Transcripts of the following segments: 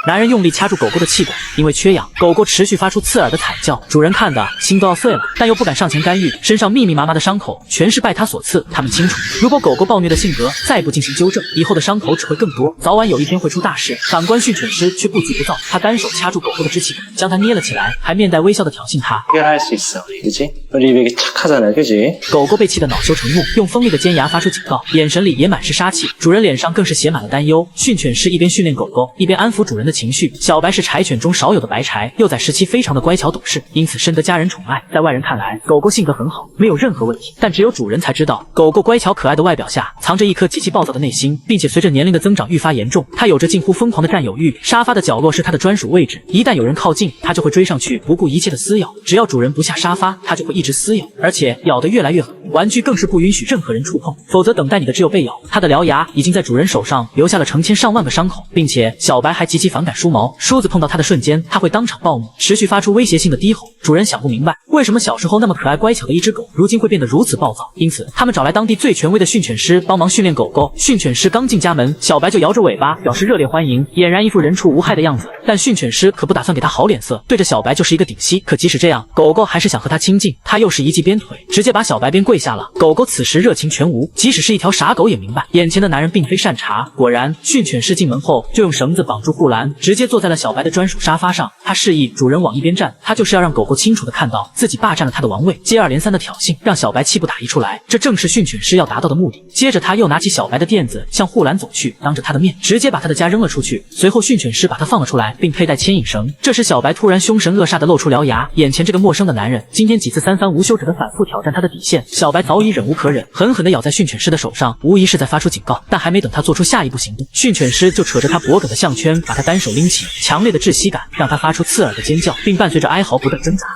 男人用力掐住狗狗的氣管，因为缺氧，狗狗持續發出刺耳的慘叫，主人看的心都要碎了，但又不敢上前干預，身上密密麻麻的傷口全是拜他所賜。他們清楚，如果狗狗暴虐的性格再不進行糾正，以後的傷口只會更多，早晚有一天會出大事。反觀訓犬師卻不急不躁，他單手掐住狗狗的支氣管，將它捏了起來，還面帶微笑的挑釁他。해결할 수 있어, 그치? 우리 입이 착하잖아, 그치? 狗狗被氣得惱羞成怒，用鋒利的尖牙發出警告，眼神裡也滿是殺氣。主人臉上更是寫滿了擔憂。訓犬師一邊訓練狗狗，一邊安撫主人的情緒。小白是柴犬中少有的白柴，幼崽時期非常的乖巧懂事，因此深得家人寵愛。在外人看來，狗狗性格很好，沒有任何問題，但只有主人才知道，狗狗乖巧可愛的外表下藏着一顆極其暴躁的內心，並且隨着年齡的增長愈發嚴重。它有着近乎瘋狂的佔有慾，沙發的角落是它的專屬位置，一旦有人靠近，它就會追上去，不顧一切的撕咬。只要主人不下沙發，它就會一直撕咬，而且咬得越來越狠。玩具更是不允許任何人觸碰，否則等待你的只有被咬。它的獠牙已經在主人手上留下了成千上萬個傷口，並且小白還極其反感梳毛，梳子碰到它的瞬間，它會當場暴怒，持續發出威脅性的低吼。主人想不明白，為什麼小時候那麼可愛乖巧的一隻狗，如今會變得如此暴躁，因此他們找來當地最權威的訓犬師幫忙訓練狗狗。訓犬師剛進家門，小白就搖着尾巴表示熱烈歡迎，儼然一副人畜無害的樣子。但訓犬師可不打算給他好臉色，對着小白就是一個頂膝。可即使這樣，狗狗還是想和他親近，他又是一記鞭腿，直接把小白鞭跪下了。狗狗此時熱情全無，即使是一條傻狗也明白，眼前的男人並非善茬。果然，訓犬師進門後就用繩子綁住護欄，直接坐在了小白的專屬沙發上。他示意主人往一邊站，他就是要讓狗狗清楚地看到自己霸占了他的王位。接二連三的挑釁讓小白氣不打一處來，這正是訓犬師要達到的目的。接着他又拿起小白的墊子向護欄走去，當着他的面直接把他的家扔了出去。隨後訓犬師把他放了出來，並佩戴牽引繩。這時小白突然兇神惡煞地露出獠牙，眼前這個陌生的男人今天幾次三番無休止地反覆挑戰他的底線，小白早已忍無可忍，狠狠地咬在訓犬師的手上，無疑是在發出警告。但還沒等他做出下一步行動，訓犬師就扯着他脖梗的項圈把他單手拎起，強烈的窒息感讓他發出刺耳的尖叫，並伴隨着哀嚎不斷掙扎。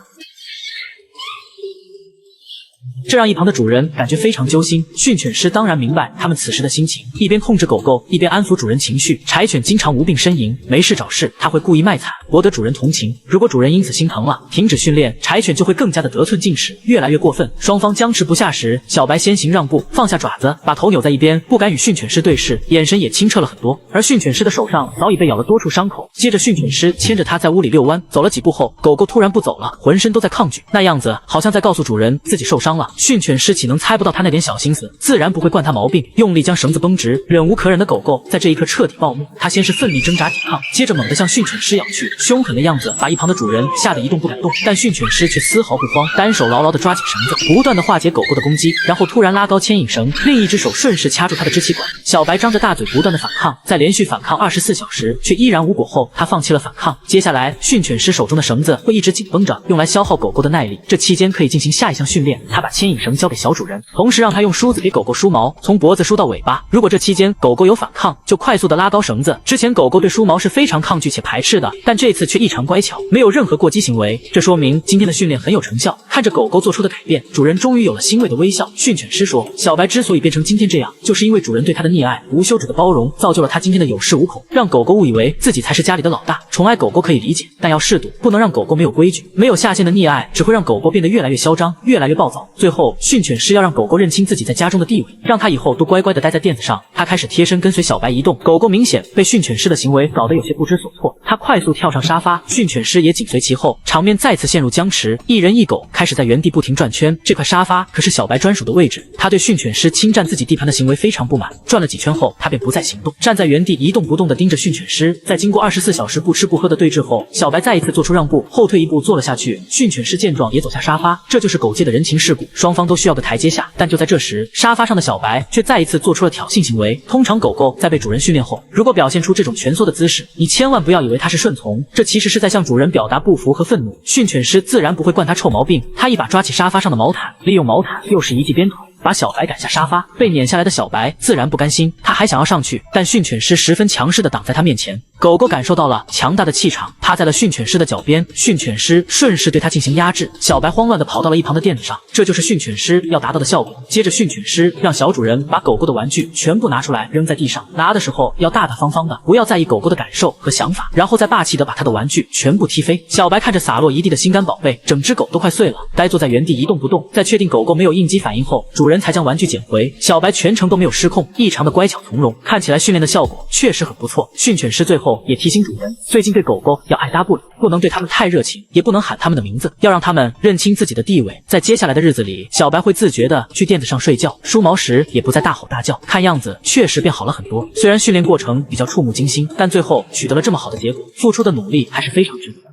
這讓一旁的主人感覺非常揪心，訓犬師當然明白他們此時的心情，一邊控制狗狗，一邊安撫主人情緒。柴犬經常無病呻吟，沒事找事，他會故意賣慘，博得主人同情。如果主人因此心疼了，停止訓練，柴犬就會更加的得寸進尺，越來越過分。雙方僵持不下時，小白先行讓步，放下爪子，把頭扭在一邊，不敢與訓犬師對視，眼神也清澈了很多。而訓犬師的手上早已被咬了多處傷口。接着訓犬師牽着他在屋裡遛彎，走了幾步後，狗狗突然不走了，渾身都在抗拒，那樣子好像在告訴主人自己受傷了。訓犬師豈能猜不到他那點小心思，自然不會慣他毛病，用力將繩子繃直。忍無可忍的狗狗在這一刻徹底暴怒，他先是奮力掙扎抵抗，接着猛地向訓犬師咬去，兇狠的樣子把一旁的主人嚇得一動不敢動。但訓犬師卻絲毫不慌，單手牢牢地抓緊繩子，不斷地化解狗狗的攻擊，然後突然拉高牽引繩，另一隻手順勢掐住他的支氣管。小白張着大嘴不斷地反抗，在連續反抗24小時卻依然無果後，他放棄了反抗。接下來訓犬師手中的繩子會一直緊繃着，用來消耗狗狗的耐力，這期間可以進行下一項訓練。他把牽引繩交給小主人，同時讓他用梳子給狗狗梳毛，從脖子梳到尾巴。如果這期間狗狗有反抗，就快速的拉高繩子。之前狗狗對梳毛是非常抗拒且排斥的，但這次卻異常乖巧，沒有任何過激行為，這說明今天的訓練很有成效。看着狗狗做出的改變，主人終於有了欣慰的微笑。訓犬師說，小白之所以變成今天這樣，就是因為主人對他的溺愛、無休止的包容，造就了他今天的有恃無恐，讓狗狗誤以為自己才是家裡的老大。寵愛狗狗可以理解，但要適度，不能讓狗狗沒有規矩。沒有下限的溺愛只會讓狗狗變得越來越囂張，越來越暴躁。最後訓犬師要讓狗狗認清自己在家中的地位，讓他以後都乖乖地待在墊子上。他開始貼身跟隨小白移動，狗狗明顯被訓犬師的行為搞得有些不知所措，他快速跳上沙發，訓犬師也緊隨其後，場面再次陷入僵持，一人一狗開始在原地不停轉圈。這塊沙發可是小白專屬的位置，他對訓犬師侵占自己地盤的行為非常不滿，轉了幾圈後他便不再行動，站在原地一動不動地盯着訓犬師。在經過24小時不吃不喝的對峙後，小白再一次做出讓步，後退一步坐了下去。訓犬師見狀也走下沙發，這就是狗界的人情世故，雙方都需要個台階下。但就在這時，沙發上的小白卻再一次做出了挑釁行為。通常狗狗在被主人訓練後，如果表現出這種蜷縮的姿勢，你千萬不要以為它是順從，這其實是在向主人表達不服和憤怒。訓犬師自然不會慣它臭毛病，他一把抓起沙發上的毛毯，利用毛毯又是一記鞭腿，把小白趕下沙發。被攆下來的小白自然不甘心，他還想要上去，但訓犬師十分強勢地擋在他面前。狗狗感受到了強大的氣場，趴在了訓犬師的腳邊，訓犬師順勢對他進行壓制。小白慌亂地跑到了一旁的墊子上，這就是訓犬師要達到的效果。接着訓犬師讓小主人把狗狗的玩具全部拿出來扔在地上，拿的時候要大大方方的，不要在意狗狗的感受和想法，然後再霸氣地把他的玩具全部踢飛。小白看着灑落一地的心肝寶貝，整隻狗都快碎了，呆坐在原地一動不動。在確定狗狗沒有應激反應後，主人才將玩具撿回。小白全程都沒有失控，異常的乖巧從容，看起來訓練的效果確實很不錯。訓犬師最後後也提醒主人，最近對狗狗要爱搭不理，不能对它们太热情，也不能喊它们的名字，要让它们認清自己的地位。在接下來的日子裡，小白會自覺的去墊子上睡覺，梳毛時也不再大吼大叫，看樣子確實變好了很多。雖然訓練過程比較觸目驚心，但最後取得了這麼好的結果，付出的努力還是非常值得的。